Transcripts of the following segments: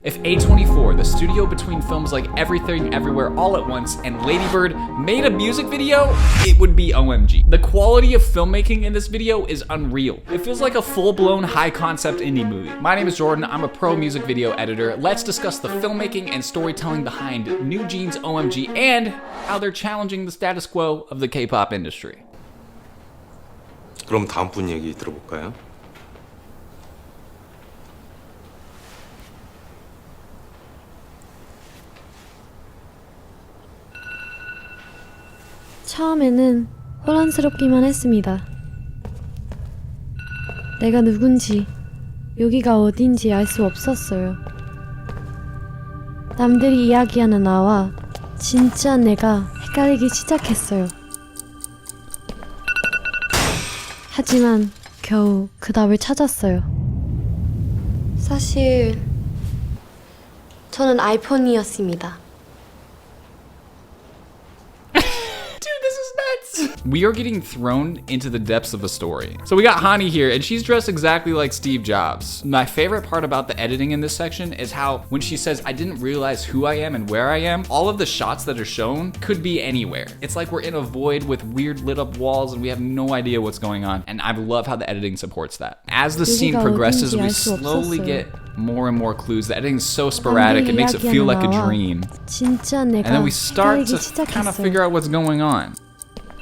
If A24, the studio between films like Everything Everywhere All at Once and Lady Bird, made a music video, it would be OMG. The quality of filmmaking in this video is unreal. It feels like a full-blown high-concept indie movie. My name is Jordan, I'm a pro music video editor. Let's discuss the filmmaking and storytelling behind NewJeans OMG and how they're challenging the status quo of the K-pop industry. 그럼 다음 분 얘기 들어볼까요? 처음에는 혼란스럽기만 했습니다. 내가 누군지, 여기가 어딘지 알 수 없었어요. 남들이 이야기하는 나와 진짜 내가 헷갈리기 시작했어요. 하지만 겨우 그 답을 찾았어요. 사실 저는 아이폰이었습니다. We are getting thrown into the depths of a story. So we got Hani here, and she's dressed exactly like Steve Jobs. My favorite part about the editing in this section is how when she says, I didn't realize who I am and where I am, all of the shots that are shown could be anywhere. It's like we're in a void with weird lit up walls and we have no idea what's going on. And I love how the editing supports that. As the scene progresses, we slowly get more and more clues. The editing is so sporadic, it makes it feel like a dream. And then we start to kind of figure out what's going on.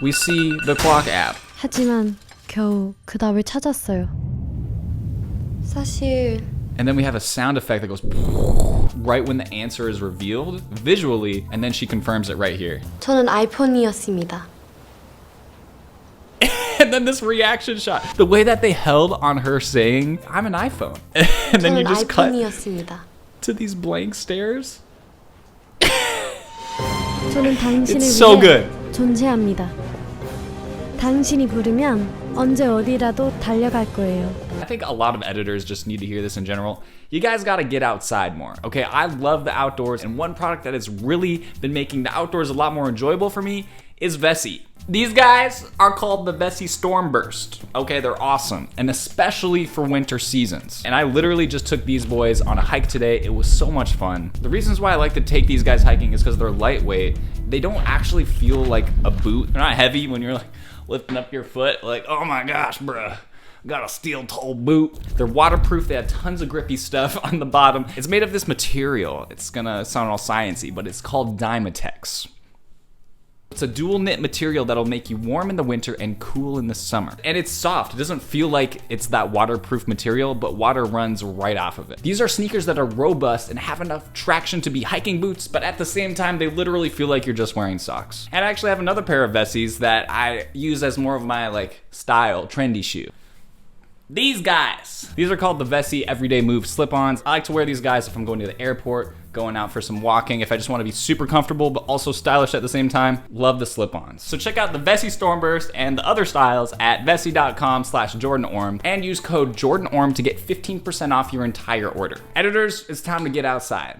We see the clock app. 하지만 겨우 그 답을 찾았어요. 사실 And then we have a sound effect that goes right when the answer is revealed visually, and then she confirms it right here. 저는 아이폰이었습니다. And then this reaction shot. The way that they held on her saying, I'm an iPhone. And then you just cut to these blank stares. 저는 당신을 It's so 위해 good. 존재합니다. 당신이 부르면 언제 어디라도 달려갈 거예요. I think a lot of editors just need to hear this in general. You guys gotta get outside more, okay? I love the outdoors, and one product that has really been making the outdoors a lot more enjoyable for me is Vessi. These guys are called the Vessi Stormburst. Okay, they're awesome, and especially for winter seasons. And I literally just took these boys on a hike today. It was so much fun. The reasons why I like to take these guys hiking is because they're lightweight. They don't actually feel like a boot. They're not heavy when you're like lifting up your foot, like, oh my gosh, bruh. Got a steel-toed boot. They're waterproof. They have tons of grippy stuff on the bottom. It's made of this material. It's gonna sound all sciencey, but it's called Dymatex. It's a dual knit material that'll make you warm in the winter and cool in the summer. And it's soft. It doesn't feel like it's that waterproof material, but water runs right off of it. These are sneakers that are robust and have enough traction to be hiking boots, but at the same time, they literally feel like you're just wearing socks. And I actually have another pair of Vessis that I use as more of my like style, trendy shoe. These guys. These are called the Vessi Everyday Move slip-ons. I like to wear these guys if I'm going to the airport, going out for some walking, if I just want to be super comfortable but also stylish at the same time. Love the slip-ons. So check out the Vessi Stormburst and the other styles at vessi.com/JordanOrme and use code JordanOrme to get 15% off your entire order. Editors, it's time to get outside.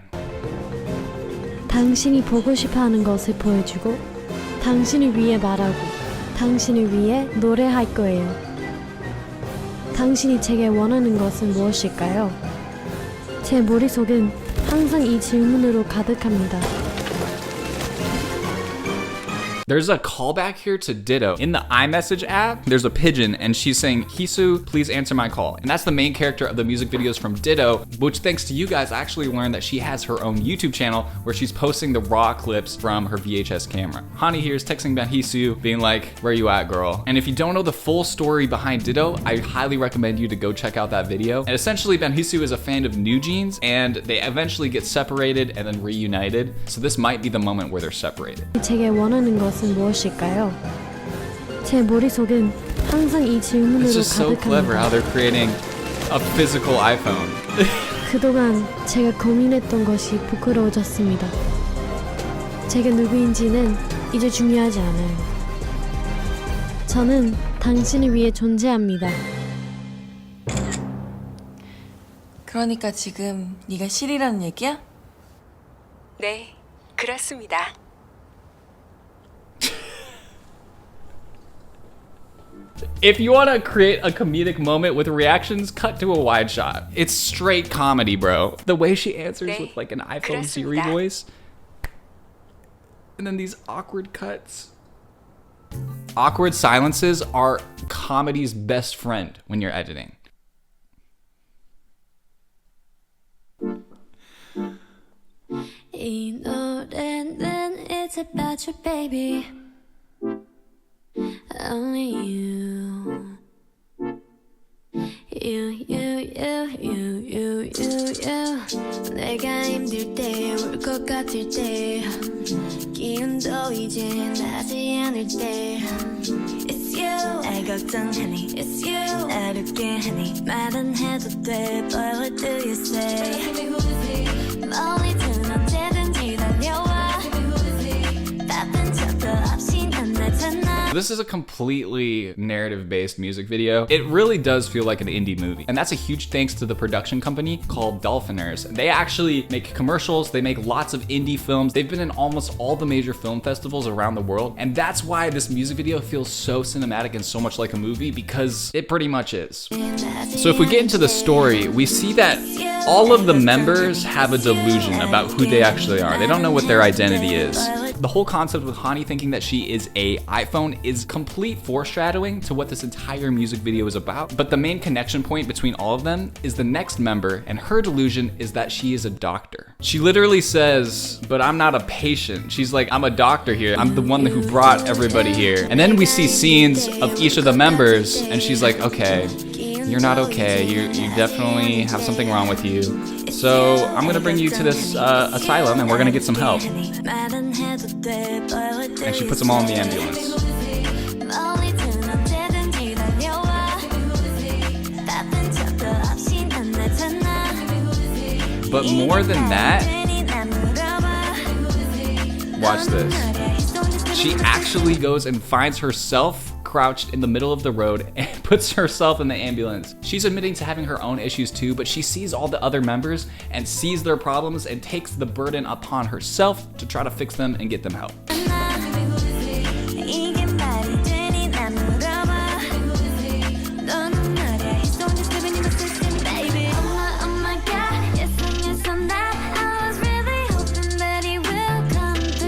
당신이 보고 싶어하는 것을 보여주고 당신을 위해 말하고 당신을 위해 노래할 거예요. 당신이 제게 원하는 것은 무엇일까요? 제 머릿속은 항상 이 질문으로 가득합니다. There's a callback here to Ditto. In the iMessage app, there's a pigeon and she's saying, Hisu, please answer my call. And that's the main character of the music videos from Ditto, which thanks to you guys, I actually learned that she has her own YouTube channel where she's posting the raw clips from her VHS camera. Hani here is texting back Hisu, being like, where you at, girl? And if you don't know the full story behind Ditto, I highly recommend you to go check out that video. And essentially, Hisu is a fan of NewJeans, and they eventually get separated and then reunited. So this might be the moment where they're separated. 제게 원하는 것은 무엇일까요? 제 머릿속은 항상 이 질문으로 It's just so clever how they're creating a physical iPhone. 그동안 제가 고민했던 것이 부끄러워졌습니다. 제가 누구인지는 이제 중요하지 않아요. 저는 당신을 위해 존재합니다. 그러니까 지금 네가 실이라는 얘기야? 네, 그렇습니다. If you want to create a comedic moment with reactions, cut to a wide shot. It's straight comedy, bro. The way she answers with like an iPhone Siri voice. And then these awkward cuts. Awkward silences are comedy's best friend when you're editing. 이 노래는 it's about you, baby. Only you. You. 내가 힘들 때, 울 것 같을 때, 기운도 이제 나지 않을 때. It's you. 날 걱정하니, it's you. 나를 깨하니, 말은 해도 돼, boy, what do you say? 멀리 든 언제든지 달려와. 바쁜 척도 없이 난 나타나. This is a completely narrative-based music video. It really does feel like an indie movie. And that's a huge thanks to the production company called Dolphiners. They actually make commercials, they make lots of indie films. They've been in almost all the major film festivals around the world. And that's why this music video feels so cinematic and so much like a movie, because it pretty much is. So if we get into the story, we see that all of the members have a delusion about who they actually are. They don't know what their identity is. The whole concept with Hani thinking that she is a iPhone is complete foreshadowing to what this entire music video is about. But the main connection point between all of them is the next member, and her delusion is that she is a doctor. She literally says, but I'm not a patient. She's like, I'm a doctor here. I'm the one who brought everybody here. And then we see scenes of each of the members, and she's like, okay, you're not okay. You definitely have something wrong with you. So I'm gonna bring you to this asylum and we're gonna get some help. And she puts them all in the ambulance. But more than that, watch this. She actually goes and finds herself crouched in the middle of the road and puts herself in the ambulance. She's admitting to having her own issues too, but she sees all the other members and sees their problems and takes the burden upon herself to try to fix them and get them help.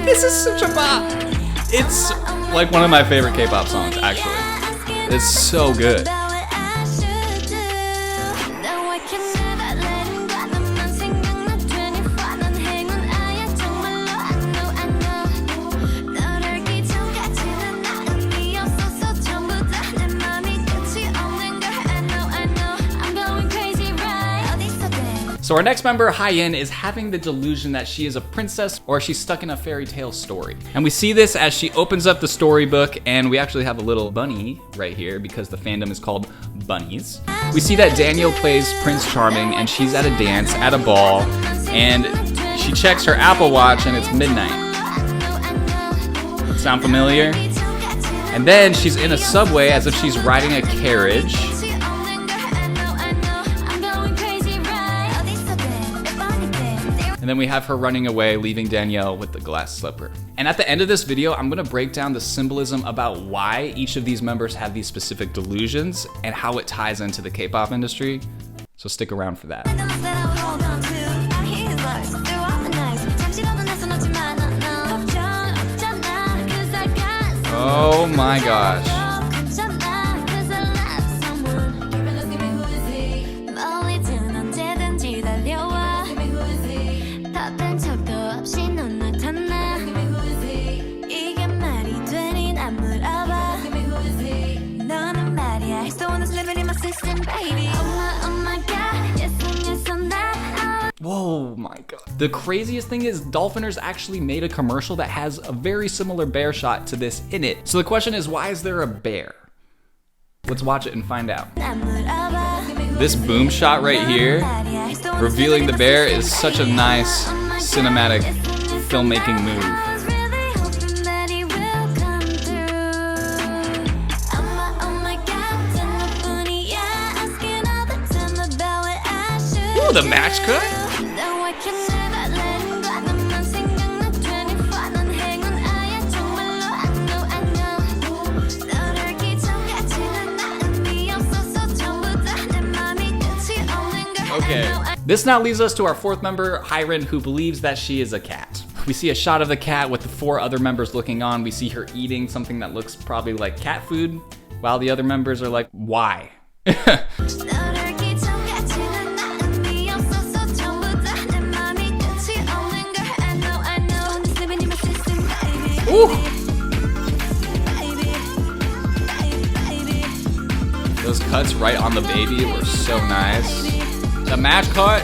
This is such a bop. It's like one of my favorite K-pop songs, actually. It's so good. So our next member, Hyein, is having the delusion that she is a princess or she's stuck in a fairy tale story. And we see this as she opens up the storybook, and we actually have a little bunny right here because the fandom is called bunnies. We see that Daniel plays Prince Charming and she's at a dance at a ball, and she checks her Apple Watch and it's midnight. Sound familiar? And then she's in a subway as if she's riding a carriage. And then we have her running away, leaving Danielle with the glass slipper. And at the end of this video, I'm gonna break down the symbolism about why each of these members have these specific delusions and how it ties into the K-pop industry. So stick around for that. Oh my gosh. Whoa, my God. The craziest thing is Dolphiners actually made a commercial that has a very similar bear shot to this in it. So the question is, why is there a bear? Let's watch it and find out. This boom shot right here, revealing the bear, is such a nice cinematic filmmaking move. Ooh, the match cut? Okay. This now leads us to our fourth member, Hyren, who believes that she is a cat. We see a shot of the cat with the 4 other members looking on. We see her eating something that looks probably like cat food, while the other members are like, why? Ooh. Those cuts right on the baby were so nice. The match cut.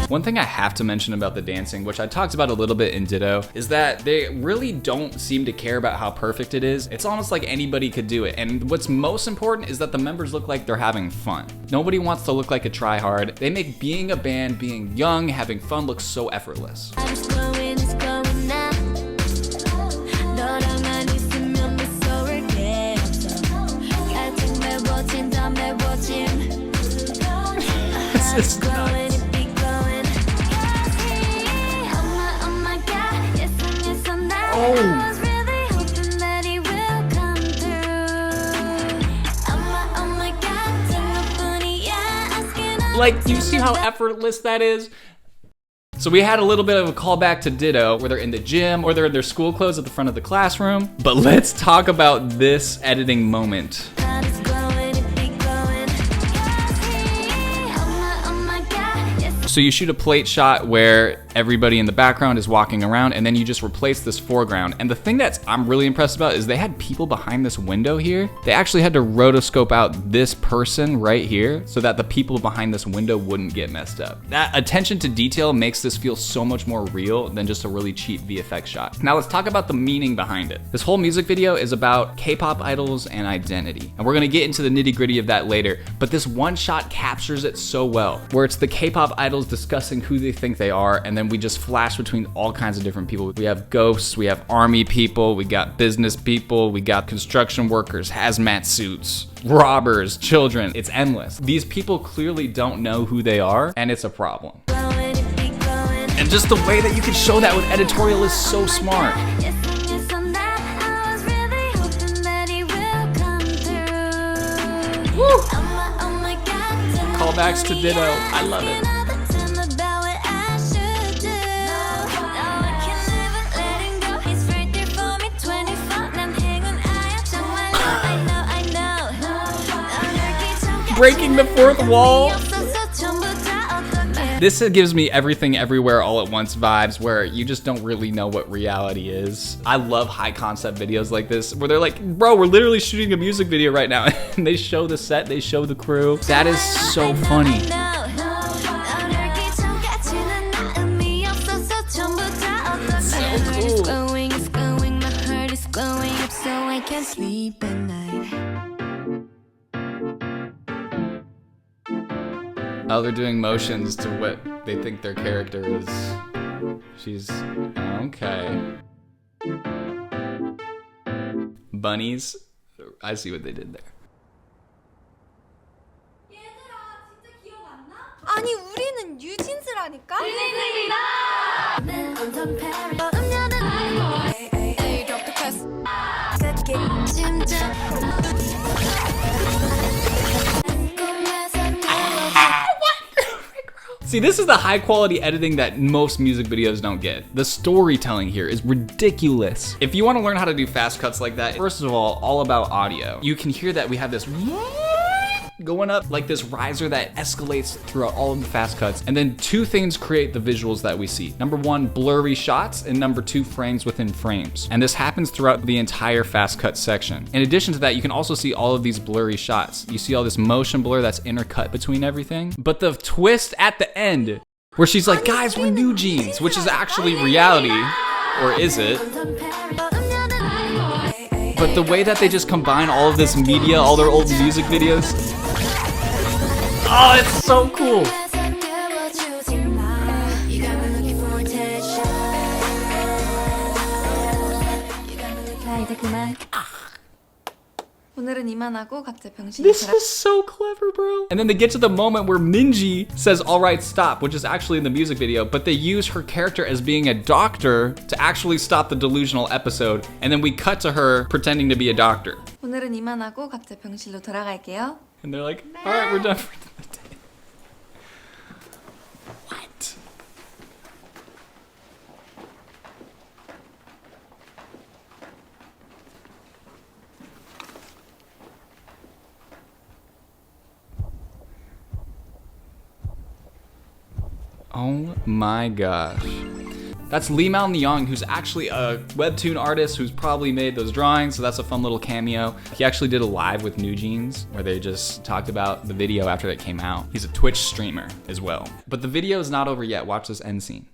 One thing I have to mention about the dancing, which I talked about a little bit in Ditto, is that they really don't seem to care about how perfect it is. It's almost like anybody could do it. And what's most important is that the members look like they're having fun. Nobody wants to look like a tryhard. They make being a band, being young, having fun look so effortless. This is nuts. Oh. Like, do you see how effortless that is? So we had a little bit of a callback to Ditto, where they're in the gym or they're in their school clothes at the front of the classroom. But let's talk about this editing moment. So you shoot a plate shot where everybody in the background is walking around, and then you just replace this foreground. And the thing that I'm really impressed about is they had people behind this window here. They actually had to rotoscope out this person right here so that the people behind this window wouldn't get messed up. That attention to detail makes this feel so much more real than just a really cheap VFX shot. Now let's talk about the meaning behind it. This whole music video is about K-pop idols and identity. And we're gonna get into the nitty-gritty of that later, but this one shot captures it so well, where it's the K-pop idols discussing who they think they are, and then we just flash between all kinds of different people. We have ghosts, we have army people, we got business people, we got construction workers, hazmat suits, robbers, children. It's endless. These people clearly don't know who they are, and it's a problem. And just the way that you can show that with editorial is so smart. Woo! Callbacks to Ditto. I love it. Breaking the fourth wall. This gives me Everything Everywhere All at Once vibes, where you just don't really know what reality is. I love high concept videos like this, where they're like, bro, we're literally shooting a music video right now. And they show the set, they show the crew. That is so funny. So cool. Oh, they're doing motions to what they think their character is. She's okay. Bunnies. I see what they did there. 아니 우리는 뉴진스라니까. See, this is the high quality editing that most music videos don't get. The storytelling here is ridiculous. If you want to learn how to do fast cuts like that, first of all about audio. You can hear that we have this going up, like this riser that escalates throughout all of the fast cuts. And then 2 things create the visuals that we see. Number 1, blurry shots, and number 2, frames within frames. And this happens throughout the entire fast cut section. In addition to that, you can also see all of these blurry shots. You see all this motion blur that's intercut between everything. But the twist at the end, where she's like, guys, we're NewJeans, which is actually reality, or is it? But the way that they just combine all of this media, all their old music videos, oh, it's so cool. 오늘은 이만하고 각자 병실로 This is so clever, bro. And then they get to the moment where Minji says, all right, stop, which is actually in the music video, but they use her character as being a doctor to actually stop the delusional episode. And then we cut to her pretending to be a doctor. 오늘은 이만하고 각자 병실로 돌아갈게요. And they're like, all right, we're done for the day. What? Oh my gosh. That's Lee Mao Nyong, who's actually a webtoon artist who's probably made those drawings, so that's a fun little cameo. He actually did a live with NewJeans where they just talked about the video after that came out. He's a Twitch streamer as well. But the video is not over yet. Watch this end scene.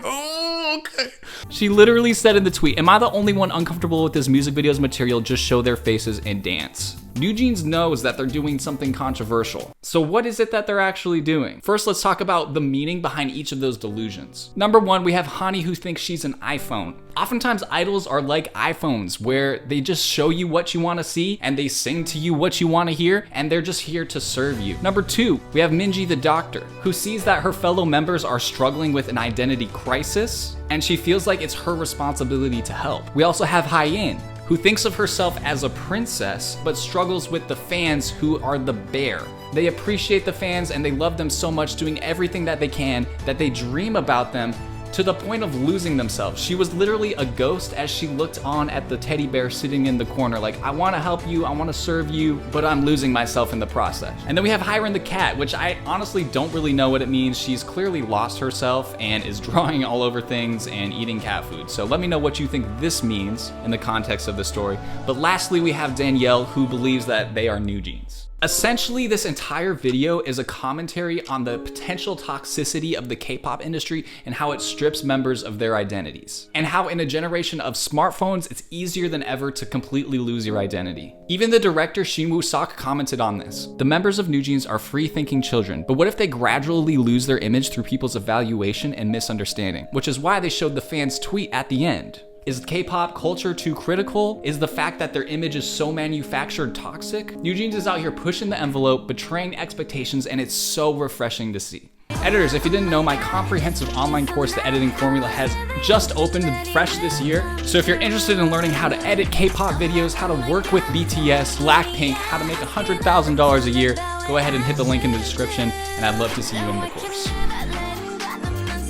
Oh, okay. She literally said in the tweet, am I the only one uncomfortable with this music video's material? Just show their faces and dance. NewJeans knows that they're doing something controversial. So what is it that they're actually doing? First, let's talk about the meaning behind each of those delusions. Number one, we have Hani, who thinks she's an iPhone. Oftentimes idols are like iPhones, where they just show you what you want to see and they sing to you what you want to hear, and they're just here to serve you. Number two, we have Minji the doctor, who sees that her fellow members are struggling with an identity crisis, and she feels like it's her responsibility to help. We also have Hyein, who thinks of herself as a princess, but struggles with the fans who are the bear. They appreciate the fans and they love them so much, doing everything that they can, that they dream about them to the point of losing themselves. She was literally a ghost as she looked on at the teddy bear sitting in the corner, like, I wanna help you, I wanna serve you, but I'm losing myself in the process. And then we have Hyren the cat, which I honestly don't really know what it means. She's clearly lost herself and is drawing all over things and eating cat food. So let me know what you think this means in the context of the story. But lastly, we have Danielle, who believes that they are NewJeans. Essentially, this entire video is a commentary on the potential toxicity of the K-pop industry and how it strips members of their identities. And how in a generation of smartphones, it's easier than ever to completely lose your identity. Even the director Shin Woo-sok commented on this. The members of NewJeans are free-thinking children, but what if they gradually lose their image through people's evaluation and misunderstanding? Which is why they showed the fans' tweet at the end. Is K-pop culture too critical? Is the fact that their image is so manufactured toxic? NewJeans is out here pushing the envelope, betraying expectations, and it's so refreshing to see. Editors, if you didn't know, my comprehensive online course, The Editing Formula, has just opened fresh this year. So if you're interested in learning how to edit K-pop videos, how to work with BTS, Blackpink, how to make $100,000 a year, go ahead and hit the link in the description, and I'd love to see you in the course.